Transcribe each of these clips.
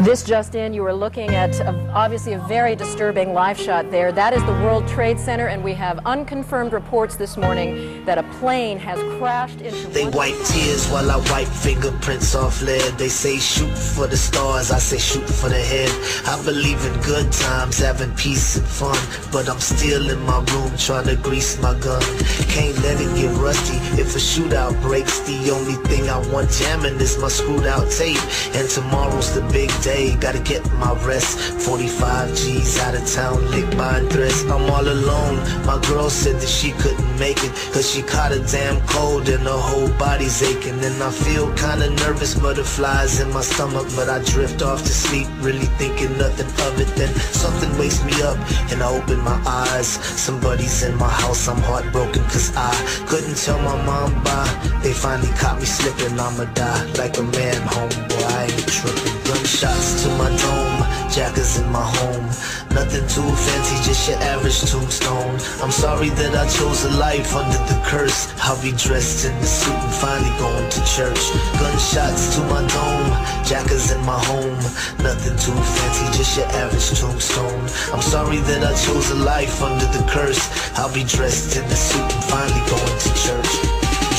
This just in, you are looking at obviously a very disturbing live shot there. That is the World Trade Center, and we have unconfirmed reports this morning that a plane has crashed into... They wipe tears while I wipe fingerprints off lead. They say shoot for the stars, I say shoot for the head. I believe in good times, having peace and fun, but I'm still in my room trying to grease my gun. Can't let it get rusty. If a shootout breaks, the only thing I want jamming is my screwed out tape. And tomorrow's the big day, gotta get my rest. 45 G's out of town, lick buying dress. I'm all alone. My girl said that she couldn't make it, cause she caught a damn cold and her whole body's aching. And I feel kinda nervous, butterflies in my stomach, but I drift off to sleep, really thinking nothing of it. Then something wakes me up and I open my eyes. Somebody's in my house, I'm heartbroken cause I couldn't tell my mom bye. They finally caught me slipping, I'ma die like a man, homeboy, I ain't tripping. Gunshots to my dome, jackers in my home. Nothing too fancy, just your average tombstone. I'm sorry that I chose a life under the curse. I'll be dressed in the suit and finally going to church. Gunshots to my dome, jackers in my home. Nothing too fancy, just your average tombstone. I'm sorry that I chose a life under the curse. I'll be dressed in the suit and finally going to church.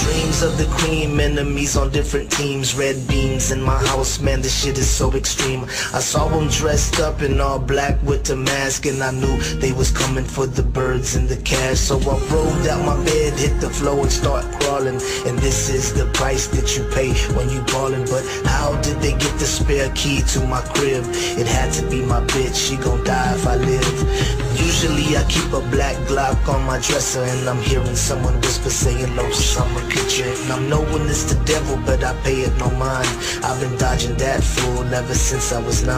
Dreams of the cream, enemies on different teams. Red beams in my house, man, this shit is so extreme. I saw them dressed up in all black with the mask, and I knew they was coming for the birds and the cash. So I rolled out my bed, hit the floor and start crawling. And this is the price that you pay when you ballin'. But how did they get the spare key to my crib? It had to be my bitch, she gon' die if I live. Usually I keep a black Glock on my dresser, and I'm hearing someone whisper saying low summer picture. And I'm knowing it's the devil, but I pay it no mind. I've been dodging that fool ever since I was 9.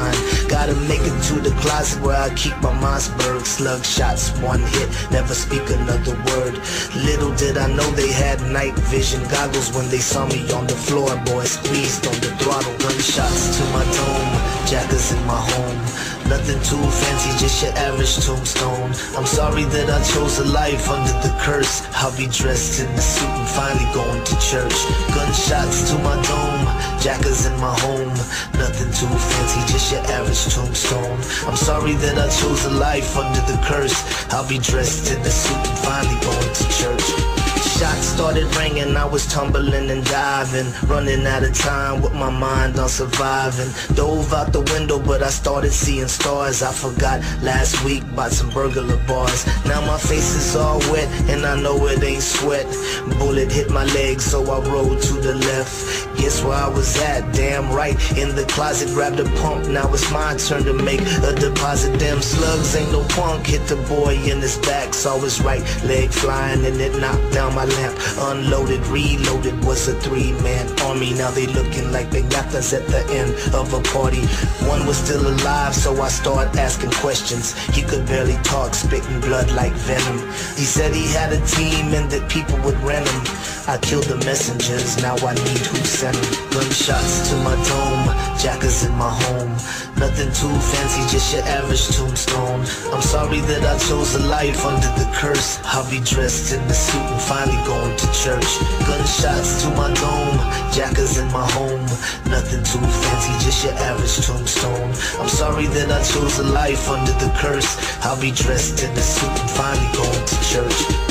Gotta make it to the closet where I keep my Mossberg. Slug shots, one hit, never speak another word. Little did I know they had night vision goggles when they saw me on the floor. Boy, squeezed on the throttle. Gunshots to my dome, jackers in my home. Nothing too fancy, just your average tombstone. I'm sorry that I chose a life under the curse. I'll be dressed in the suit and finally going to church. Gunshots to my dome, jackers in my home. Nothing too fancy, just your average tombstone. I'm sorry that I chose a life under the curse. I'll be dressed in the suit and finally going to church. Shots started ringing, I was tumbling and diving, running out of time with my mind on surviving. Dove out the window, but I started seeing stars. I forgot last week about some burglar bars. Now my face is all wet and I know it ain't sweat. Bullet hit my leg, so I rolled to the left. Guess where I was at? Damn right, in the closet, grabbed a pump. Now it's my turn to make a deposit. Damn slugs ain't no punk. Hit the boy in his back, saw his right leg flying and it knocked down my lamp. Unloaded, reloaded, was a 3-man army. Now they looking like piñatas at the end of a party. One was still alive, so I started asking questions. He could barely talk, spitting blood like venom. He said he had a team and that people would rent him. I killed the messengers, now I need who sent them. Gunshots to my dome, jackers in my home. Nothing too fancy, just your average tombstone. I'm sorry that I chose a life under the curse. I'll be dressed in the suit and finally going to church. Gunshots to my dome, jackers in my home. Nothing too fancy, just your average tombstone. I'm sorry that I chose a life under the curse. I'll be dressed in the suit and finally going to church.